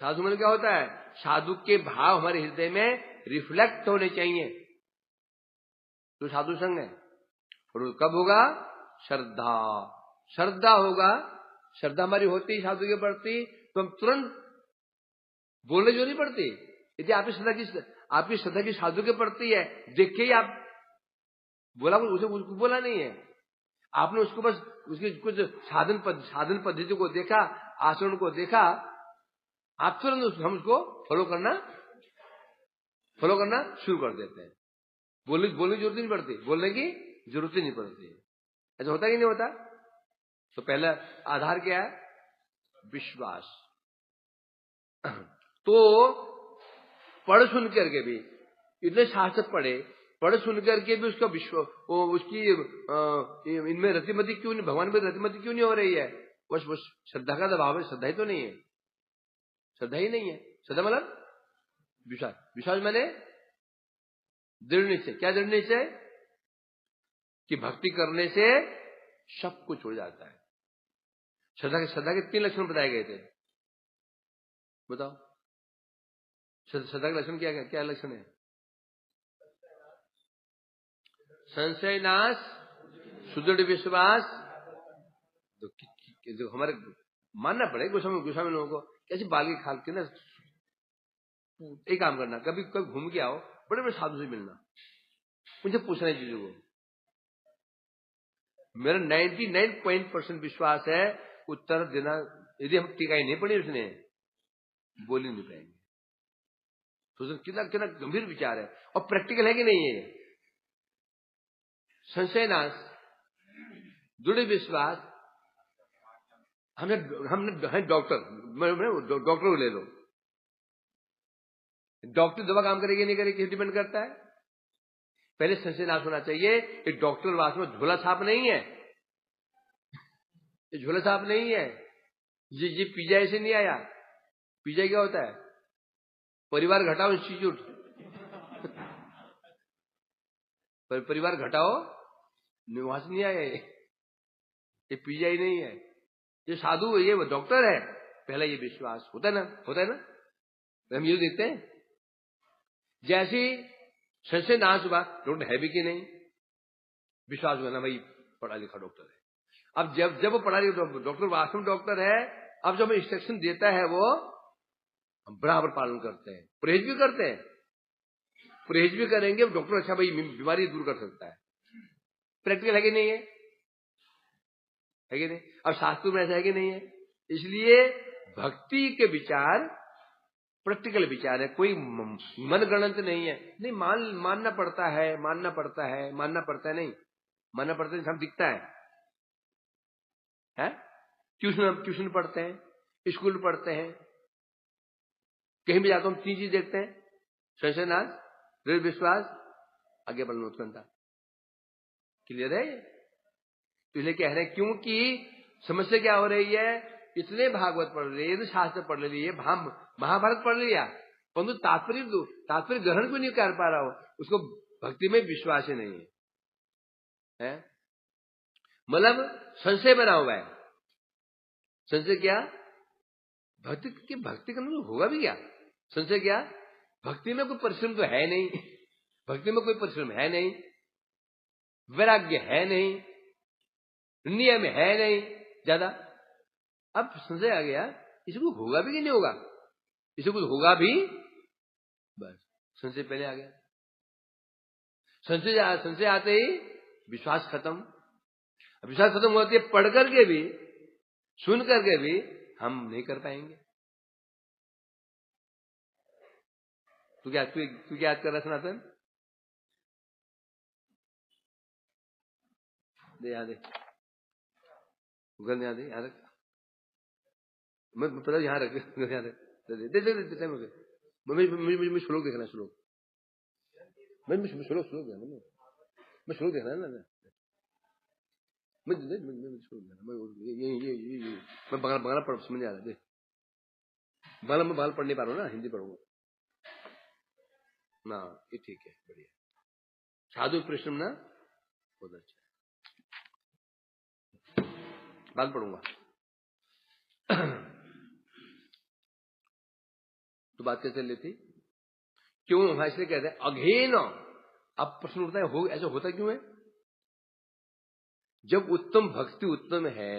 साधु मन क्या होता है? साधु के भाव हमारे हृदय में रिफ्लेक्ट होने चाहिए, तो साधु संग है। और कब होगा? श्रद्धा होगा। श्रद्धा हमारी होती ही साधु के प्रति, तो हम तुरंत बोलने जो नहीं पड़ती। यदि आपकी श्रद्धा की साधु के प्रति है, देख के ही आप बोला, उसको बोला नहीं है आपने, उसको बस उसकी कुछ साधन पद्धति को देखा, आचरण को देखा, आप तुरंत हम उसको फॉलो करना शुरू कर देते हैं। बोलने की जरूरत नहीं पड़ती, बोलने की जरूरत ही नहीं पड़ती। ऐसा होता कि नहीं होता? तो पहला आधार क्या है? विश्वास। तो पढ़ सुन करके भी, इतने शास्त्र पढ़ सुन करके भी उसका उसकी इनमें रतिमति क्यों नहीं, भगवान में रतिमति क्यों नहीं हो रही है? बस श्रद्धा का दबाव है। श्रद्धा ही तो नहीं है, श्रद्धा ही नहीं है। श्रद्धा मतलब विश्वास मैंने दृढ़ निश्चय। क्या दृढ़ निश्चय? कि भक्ति करने से सब कुछ हो जाता है। श्रद्धा के 3 लक्षण बताए गए थे, बताओ। श्रद्धा का लक्षण क्या लक्षण है? संशय नाश, सुदृढ़ विश्वास। तो हमारे मानना पड़ेगा गोस्वामी लोगों को, कैसे बाल की खाल के ना। एक काम करना, कभी घूम के आओ, बड़े बड़े साधु से मिलना, मुझे पूछना है चीजों को। मेरा 99% विश्वास है उत्तर देना। यदि हम टीकाई नहीं पड़ी उसने, बोल ही नहीं पाएंगे। तो कितना गंभीर विचार है, और प्रैक्टिकल है कि नहीं है? संशय नाश, दृढ़ विश्वास। हमने डॉक्टर को ले लो, डॉक्टर दवा काम करेगी नहीं करेगी डिपेंड करता है। पहले संशय नाश होना चाहिए कि डॉक्टर वास्तव में झोला छाप नहीं है। ये झोला छाप नहीं है। ये पीजीआई से नहीं आया। पीजीआई क्या होता है? परिवार घटाओ इंस्टीट्यूट। परिवार घटाओ, वहां से नहीं आया ये पीजीआई नहीं है। ये साधु है, ये डॉक्टर है। पहला ये विश्वास होता है ना। हम ये देखते हैं, जैसे संशय नाश हुआ, डॉक्टर है भी कि नहीं, विश्वास हुआ ना भाई पढ़ा लिखा डॉक्टर है। अब जब वो पढ़ा लिखा डॉक्टर वास्तव में डॉक्टर है, अब जो हमें इंस्ट्रक्शन देता है वो हम बराबर पालन करते हैं, परहेज भी करते हैं, परहेज भी करेंगे। डॉक्टर अच्छा भाई बीमारी दूर कर सकता है, प्रैक्टिकल है कि नहीं है कि नहीं? अब शास्त्र में ऐसा है कि नहीं है? इसलिए भक्ति के विचार प्रैक्टिकल विचार है, कोई मनगणंत नहीं है। नहीं मानना पड़ता है, मानना पड़ता है, मानना पड़ता है, नहीं मानना पड़ता है, सब दिखता है? ट्यूशन पढ़ते हैं, स्कूल पढ़ते हैं, कहीं भी जाते हम 3 चीज देखते हैं, संशय नाश, दृढ़ विश्वास, आगे बढ़ना उत्कंठा। क्लियर है? तो इसलिए कह रहे हैं, क्योंकि समस्या क्या हो रही है, इतने भागवत पढ़ लिए, इतने शास्त्र पढ़ लिए, महाभारत पढ़ लिया, परंतु तात्पर्य ग्रहण भी नहीं कर पा रहा हो, उसको भक्ति में विश्वास ही नहीं है? मतलब संशय बना हुआ है। संशय क्या? भक्ति करना तो होगा भी क्या? संशय क्या? भक्ति में कोई परिश्रम तो है नहीं, भक्ति में कोई परिश्रम है नहीं, वैराग्य है नहीं, नियम है नहीं ज्यादा। अब संशय आ गया, इसे कुछ होगा भी कि नहीं होगा? इसे कुछ होगा भी, बस संशय पहले आ गया। संशय आते ही विश्वास खत्म। अब विश्वास खत्म होती है, पढ़ करके भी, सुन करके भी हम नहीं कर पाएंगे। तू क्या याद कर रहा सनातन? दे याद है, गूगल याद है, याद रख, मैं पता यहाँ रख, याद है, मैं श्लोक देखना, श्लोक मैं श्लोक देखना, मैं श्लोक देखना है ना, मैं श्लोक देखना, मैं बंगला पढ़ समझ आ रहा है, बंगला पढ़ नहीं पा रहा हूँ ना, हिंदी पढ़ूंगा ना, ये ठीक है, बढ़िया। साधु परिश्रम ना बहुत अच्छा, बात पढ़ूंगा। तो बात कैसे चल रही थी? क्यों हम इसलिए कहते हैं अघेन। अब प्रश्न उठता है, ऐसा होता क्यों है? जब उत्तम भक्ति उत्तम है?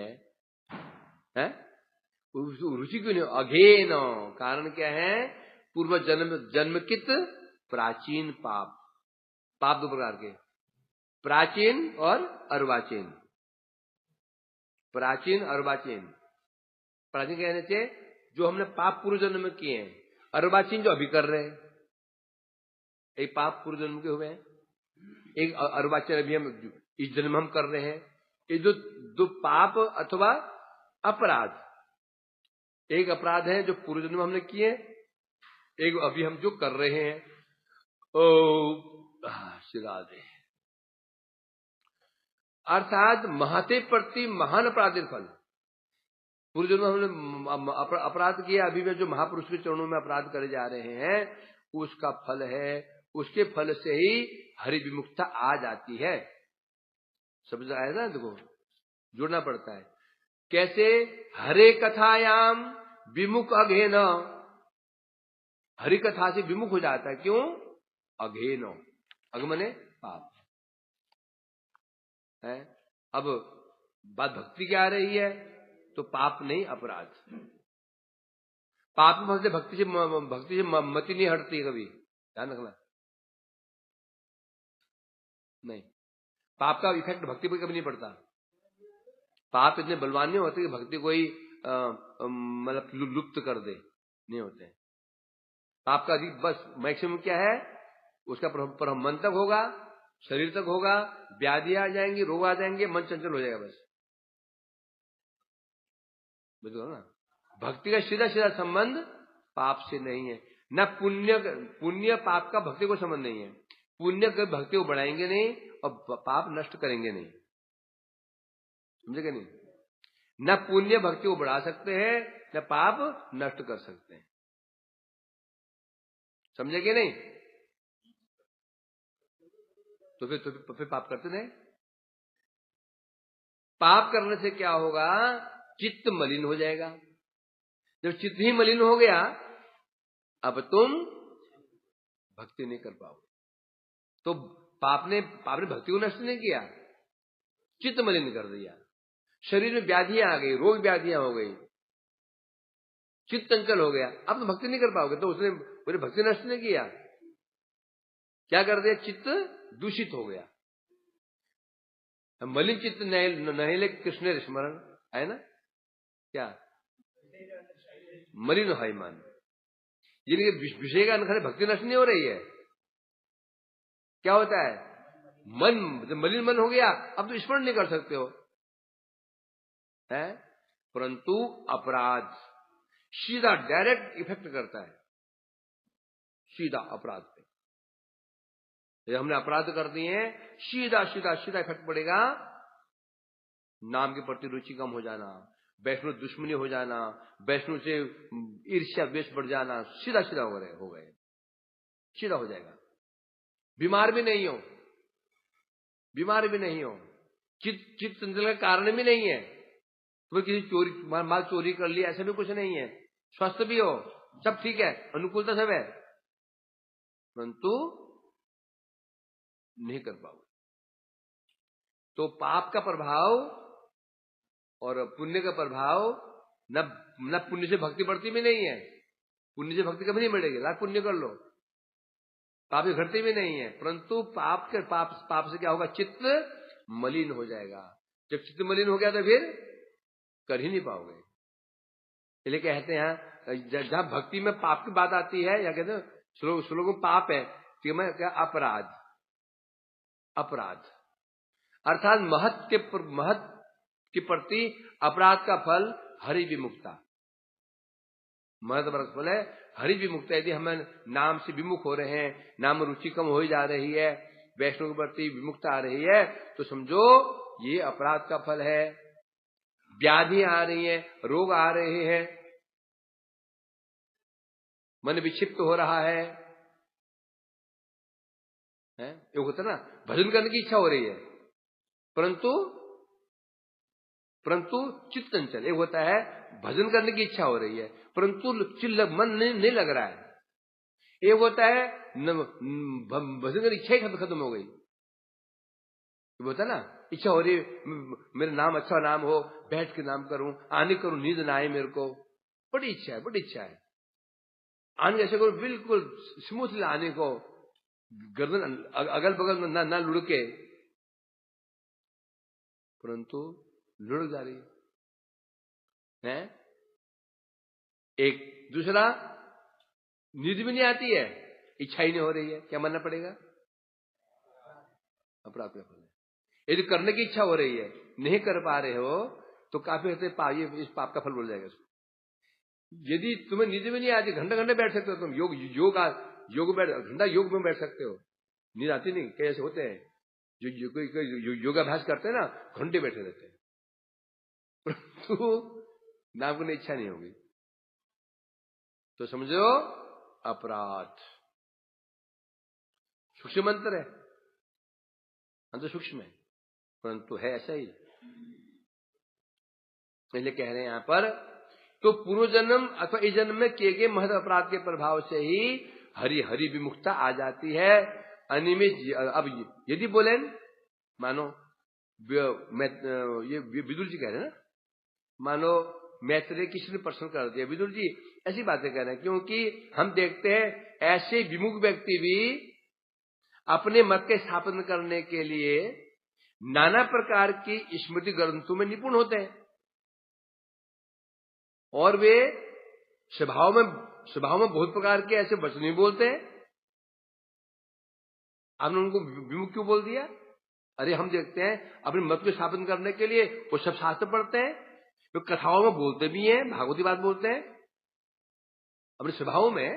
रुचि क्यों नहीं? अघेन कारण क्या है? पूर्व जन्मकित प्राचीन पाप। पाप 2 प्रकार के, प्राचीन और अर्वाचीन। प्राचीन अर्वाचीन। प्राचीन कहने से जो हमने पाप पूर्व जन्म में किए हैं, अर्वाचीन जो अभी कर रहे हैं। एक पाप पूर्व जन्म के हुए हैं, एक अर्वाचीन अभी हम इस जन्म हम कर रहे हैं। ये जो 2 पाप अथवा अपराध, एक अपराध है जो पूर्व जन्म हमने किए, एक अभी हम जो कर रहे हैं। श्री राधे। अर्थात महते प्रति महान अपराधिक फल। पूर्व जन्म हमने अपराध किया, अभी में जो महापुरुष के चरणों में अपराध करे जा रहे हैं, उसका फल है, उसके फल से ही हरि विमुक्ता आ जाती है। समझ आया ना? देखो जोड़ना पड़ता है। कैसे? हरे कथायाम विमुख अघेन, हरि कथा से विमुख हो जाता है। क्यों? अघेन, अगमने पाप है। अब बात भक्ति की आ रही है, तो पाप नहीं अपराध। पाप में भक्ति से मति नहीं हटती, कभी ध्यान रखना। नहीं, पाप का इफेक्ट भक्ति पर कभी नहीं पड़ता। पाप इतने बलवान नहीं होते कि भक्ति कोई मतलब लुप्त कर दे, नहीं होते। पाप का अधिक बस मैक्सिमम क्या है, उसका प्रभाव मन तक होगा, शरीर तक होगा, व्याधि आ जाएंगी, रोग आ जाएंगे, मन चंचल हो जाएगा, बस। बुझो ना? भक्ति का सीधा सीधा संबंध पाप से नहीं है। न पुण्य पाप का भक्ति को संबंध नहीं है। पुण्य के भक्ति को बढ़ाएंगे नहीं और पाप नष्ट करेंगे नहीं। समझे नहीं? न पुण्य भक्ति को बढ़ा सकते हैं, न पाप नष्ट कर सकते हैं। समझे कि नहीं? तो फिर पाप करते नहीं। पाप करने से क्या होगा? चित्त मलिन हो जाएगा। जब चित्त ही मलिन हो गया, अब तुम भक्ति नहीं कर पाओगे। तो पाप ने भक्ति को नष्ट नहीं किया, चित्त मलिन कर दिया। शरीर में व्याधियां आ गई, रोग व्याधियां हो गई, चित्त चंचल हो गया, अब तो भक्ति नहीं कर पाओगे। तो उसने पूरी भक्ति नष्ट नहीं किया, क्या कर दिया, चित्त दूषित हो गया। मलिन चित्त नहिले कृष्ण स्मरण है ना, क्या मलिन हाई मान, यानी विषय का खाली भक्ति नष्ट नहीं हो रही है। क्या होता है, मन जब मलिन मन हो गया, अब तो स्मरण नहीं कर सकते हो, है। परंतु अपराध सीधा डायरेक्ट इफेक्ट करता है, सीधा अपराध पे। हमने अपराध कर दिए हैं, सीधा सीधा सीधा इफेक्ट पड़ेगा। नाम के प्रति रुचि कम हो जाना, वैष्णव दुश्मनी हो जाना, वैष्णव से ईर्ष्या द्वेष बढ़ जाना, सीधा सीधा हो गए, सीधा हो जाएगा। बीमार भी नहीं हो, बीमार भी नहीं हो, चित्त चंचल का कारण भी नहीं है, तुम्हें किसी चोरी माल चोरी कर लिया ऐसा भी कुछ नहीं है, स्वस्थ भी हो, सब ठीक है, अनुकूलता सब है, परंतु नहीं कर पाओगे। तो पाप का प्रभाव और पुण्य का प्रभाव, न पुण्य से भक्ति बढ़ती भी नहीं है, पुण्य से भक्ति कभी नहीं बढ़ेगी, लाख पुण्य कर लो, पाप से घटती भी नहीं है। परंतु पाप से क्या होगा, चित्त मलिन हो जाएगा। जब चित्त मलिन हो गया तो फिर कर ही नहीं पाओगे। इसलिए कहते हैं जहां भक्ति में पाप की बात आती है, या कहते हैं श्लोक में पाप है, तो मैं क्या, अपराध, अपराध अर्थात महत के प्रति अपराध का फल हरि विमुक्ता, महत फल है हरि विमुक्ता। यदि हम नाम से विमुख हो रहे हैं, नाम रुचि कम हो जा रही है, वैष्णव के प्रति विमुक्ता आ रही है, तो समझो ये अपराध का फल है। व्याधि आ रही है, रोग आ रहे हैं, मन विक्षिप्त हो रहा है, ये होता ना, भजन करने की इच्छा हो रही है, परंतु चित्त चंचल। एक होता है भजन करने की इच्छा हो रही है, परंतु मन नहीं लग रहा है। एक होता है भजन करने की इच्छा ही खत्म हो गई, होता ना, इच्छा हो रही मेरा नाम अच्छा नाम हो, बैठ के नाम करूं, आने करूं, नींद ना आए मेरे को, बड़ी इच्छा है, बड़ी इच्छा है, आने ऐसे करो बिल्कुल स्मूथली आने को, गर्दन अगल बगल में ना लुढ़के, परंतु लुढ़क जा रही है। एक दूसरा, नींद भी नहीं आती है, इच्छा ही नहीं हो रही है, क्या मानना पड़ेगा, अपराध का फल है। यदि करने की इच्छा हो रही है, नहीं कर पा रहे हो, तो काफी हद तक इस पाप का फल बोल जाएगा उसको। यदि तुम्हें नींद में नहीं आती, घंटे घंटे बैठ सकते हो तुम, घंटा योग में बैठ सकते हो, नींद आती नहीं। कैसे होते हैं जो योगाभ्यास करते हैं ना, घंटे बैठे रहते हैं, परंतु नाम को इच्छा नहीं होगी, तो समझो अपराध। सूक्ष्म मंत्र है, अंतर सूक्ष्म है, परंतु है ऐसा ही। इसलिए कह रहे हैं यहां पर, तो पूर्व जन्म अथवा इस जन्म में किए गए महत अपराध के प्रभाव से ही हरि विमुक्ता आ जाती है। अनियमित, अब यदि बोले, मानो ये विदुर जी कह रहे हैं ना, मानो मैत्रेय किसी ने प्रश्न कर दिया, विदुर जी ऐसी बातें कह रहे हैं, क्योंकि हम देखते हैं ऐसे विमुख व्यक्ति भी अपने मत के स्थापन करने के लिए नाना प्रकार की स्मृति ग्रंथों में निपुण होते हैं, और वे स्वभाव में बहुत प्रकार के ऐसे वचन भी बोलते हैं। आपने उनको विमुख क्यों बोल दिया? अरे हम देखते हैं अपने मत को स्थापन करने के लिए वो सब शास्त्र पढ़ते हैं, वो कथाओं में बोलते भी हैं, भागवती बात बोलते हैं, अपने स्वभाव में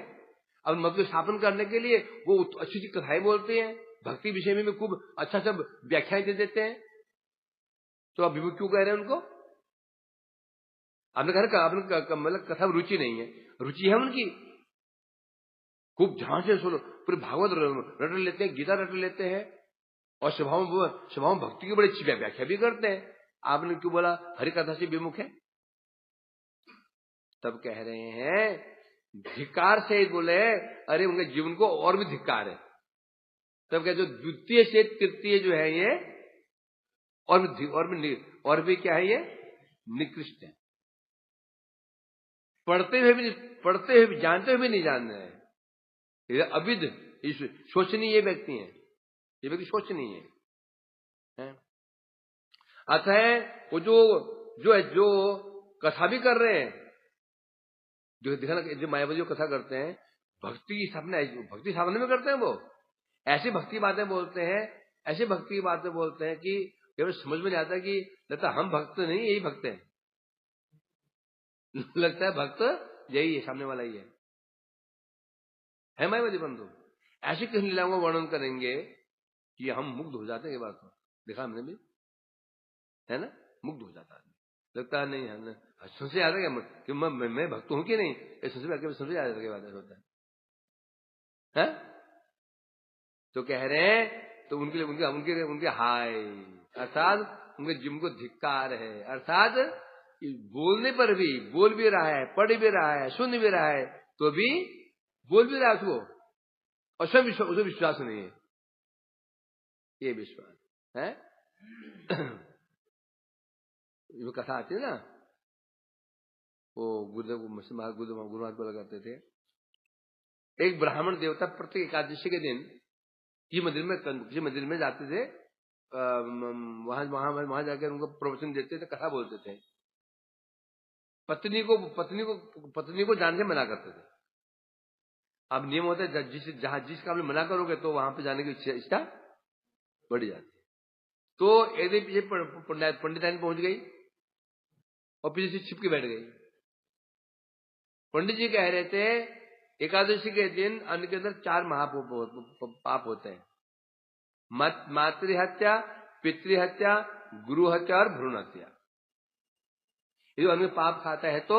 अपने मत को स्थापन करने के लिए वो अच्छी अच्छी कथाएं बोलते हैं, भक्ति विषय में खूब अच्छा सब व्याख्याएं दे देते हैं। तो आप विमुख क्यों कह रहे हैं उनको? आपने कहा मतलब कथा में रुचि नहीं है, रुचि है उनकी, खूब ध्यान से सुनो, पूरे भागवत रट लेते हैं, गीता रट लेते हैं, और स्वभाव भक्ति की बड़ी अच्छी व्याख्या भी करते हैं। आपने क्यों बोला हरि कथा से विमुख है? तब कह रहे हैं धिक्कार से बोले, अरे उनके जीवन को और भी धिक्कार है। तब क्या, जो द्वितीय से तृतीय जो है ये और भी क्या है, ये निकृष्ट है। पढ़ते हुए भी जानते हुए भी नहीं जान रहे हैं। ये अविद, शोचनीय व्यक्ति हैं, ये व्यक्ति शोचनीय है। अतः वो जो कथा भी कर रहे हैं, जो दिखाना, जो मायावती जो कथा करते हैं, भक्ति साधना में करते हैं, वो ऐसी भक्ति बातें बोलते हैं, ऐसी भक्ति की बातें बोलते हैं कि केवल समझ में नहीं आता कि लगता हम भक्त नहीं, यही भक्त है। लगता है भक्त यही है, सामने वाला ही है मायावती बंधु। ऐसी किन लीलाओं का वर्णन करेंगे कि हम मुग्ध हो जाते हैं। ये बात तो देखा हमने भी, है ना, मुग्ध हो जाता है। लगता है नहीं है, संशय आता है कि मैं भक्त हूं कि नहीं, संशय आ जाता है, बात होता है। तो कह रहे हैं, तो उनके हाय, अर्थात उनके जिम को धिक्कार है। अर्थात बोलने पर भी, बोल भी रहा है, पढ़ भी रहा है, सुन भी रहा है, तो भी बोल भी रहा है उसको, और सब उसे विश्वास नहीं है। ये विश्वास है। जो कथा आती है ना, वो गुरुदेव महाराज बोला करते थे, एक ब्राह्मण देवता प्रत्येक एकादशी के दिन किसी मंदिर में जाते थे, वहां जाकर उनको प्रवचन देते थे, कथा बोलते थे। पत्नी को जाने से मना करते थे। अब नियम होता है, जिस काम में मना करोगे तो वहां पे जाने की इच्छा बढ़ जाती है। तो एक दिन पीछे पंडिताइन पहुंच गई और पीछे से छिप के बैठ गई। पंडित जी कह रहे थे, एकादशी के दिन अन्न के अंदर 4 महापाप होते हैं, मातृहत्या, पितृहत्या, गुरु हत्या और भ्रूण हत्या। यदि अन्न में पाप खाता है तो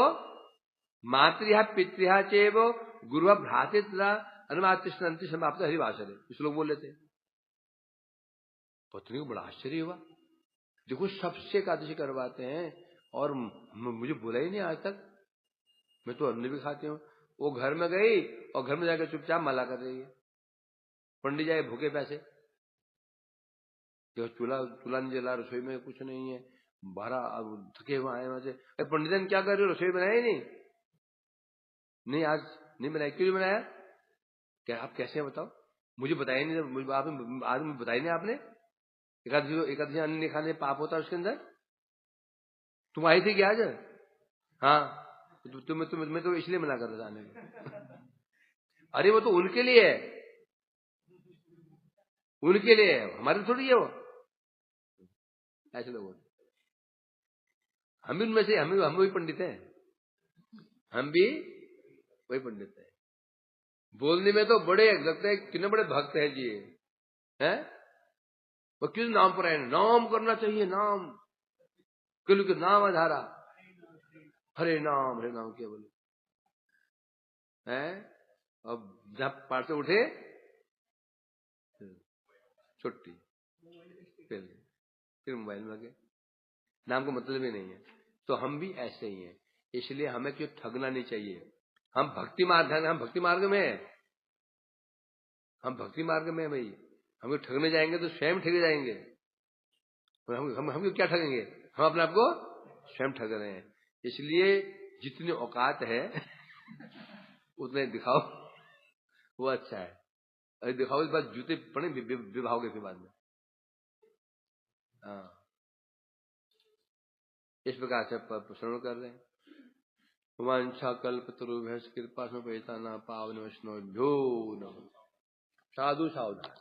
मातृहा पितृहा चेव गुरु भ्रातृत्वा अनुमातृष्णंति समाप्त हरिवासरे, इस लोग बोले थे। पत्नी को बड़ा आश्चर्य हुआ, देखो सबसे एकादशी करवाते हैं और मुझे बुला ही नहीं आज तक, मैं तो अन्न भी खाती हूँ। वो घर में गई और घर में जाकर चुपचाप माला कर रही है। पंडित जाए भूखे पैसे, चूल्हा नहीं जला, रसोई में कुछ नहीं है, बारह थके हुए आए वहां से। पंडितन क्या कर रहे हो, रसोई बनाई नहीं आज नहीं बनाया, क्यों बनाया, क्या आप कैसे हैं बताओ, मुझे बताया नहीं, आज मुझे बताया नहीं आपने। एकादशी अन्न नहीं खाने पाप होता है उसके अंदर। तुम आई थी क्या आज? हाँ, तुम्हें तो इसलिए मना कर रहा था आने में। अरे वो तो उनके लिए है, उनके लिए है, हमारे थोड़ी है वो। ऐसे लोग हम भी उनमें से, हम भी पंडित हैं, हम भी वही पंडित है। बोलने में तो बड़े लगते हैं, कितने बड़े भक्त है जी, हैं? वो किस नाम पर है, नाम करना चाहिए, नाम क्योंकि नाम आधारा, हरे नाम क्या बोले हैं। अब जब पाठ से उठे छुट्टी, फिर मोबाइल में लगे, नाम का मतलब ही नहीं है। तो हम भी ऐसे ही हैं, इसलिए हमें क्यों ठगना नहीं चाहिए। हम भक्ति मार्ग में, हम भक्ति मार्ग में है भाई। हम ठगने जाएंगे तो स्वयं ठगे जाएंगे। हम क्या ठगेंगे, हम अपने आप को स्वयं ठग रहे हैं। इसलिए जितनी औकात है उतने दिखाओ, वो अच्छा है। अरे दिखाओ इस बात जूते पड़े विभाओगे फिर बाद में। हाँ, इस प्रकार से प्रश्न कर रहे हैं। वांछा कल्पतरुभ्यश्च कृपा समपैतानां पावनवैष्णवेभ्यो नमः। साधु सावधान।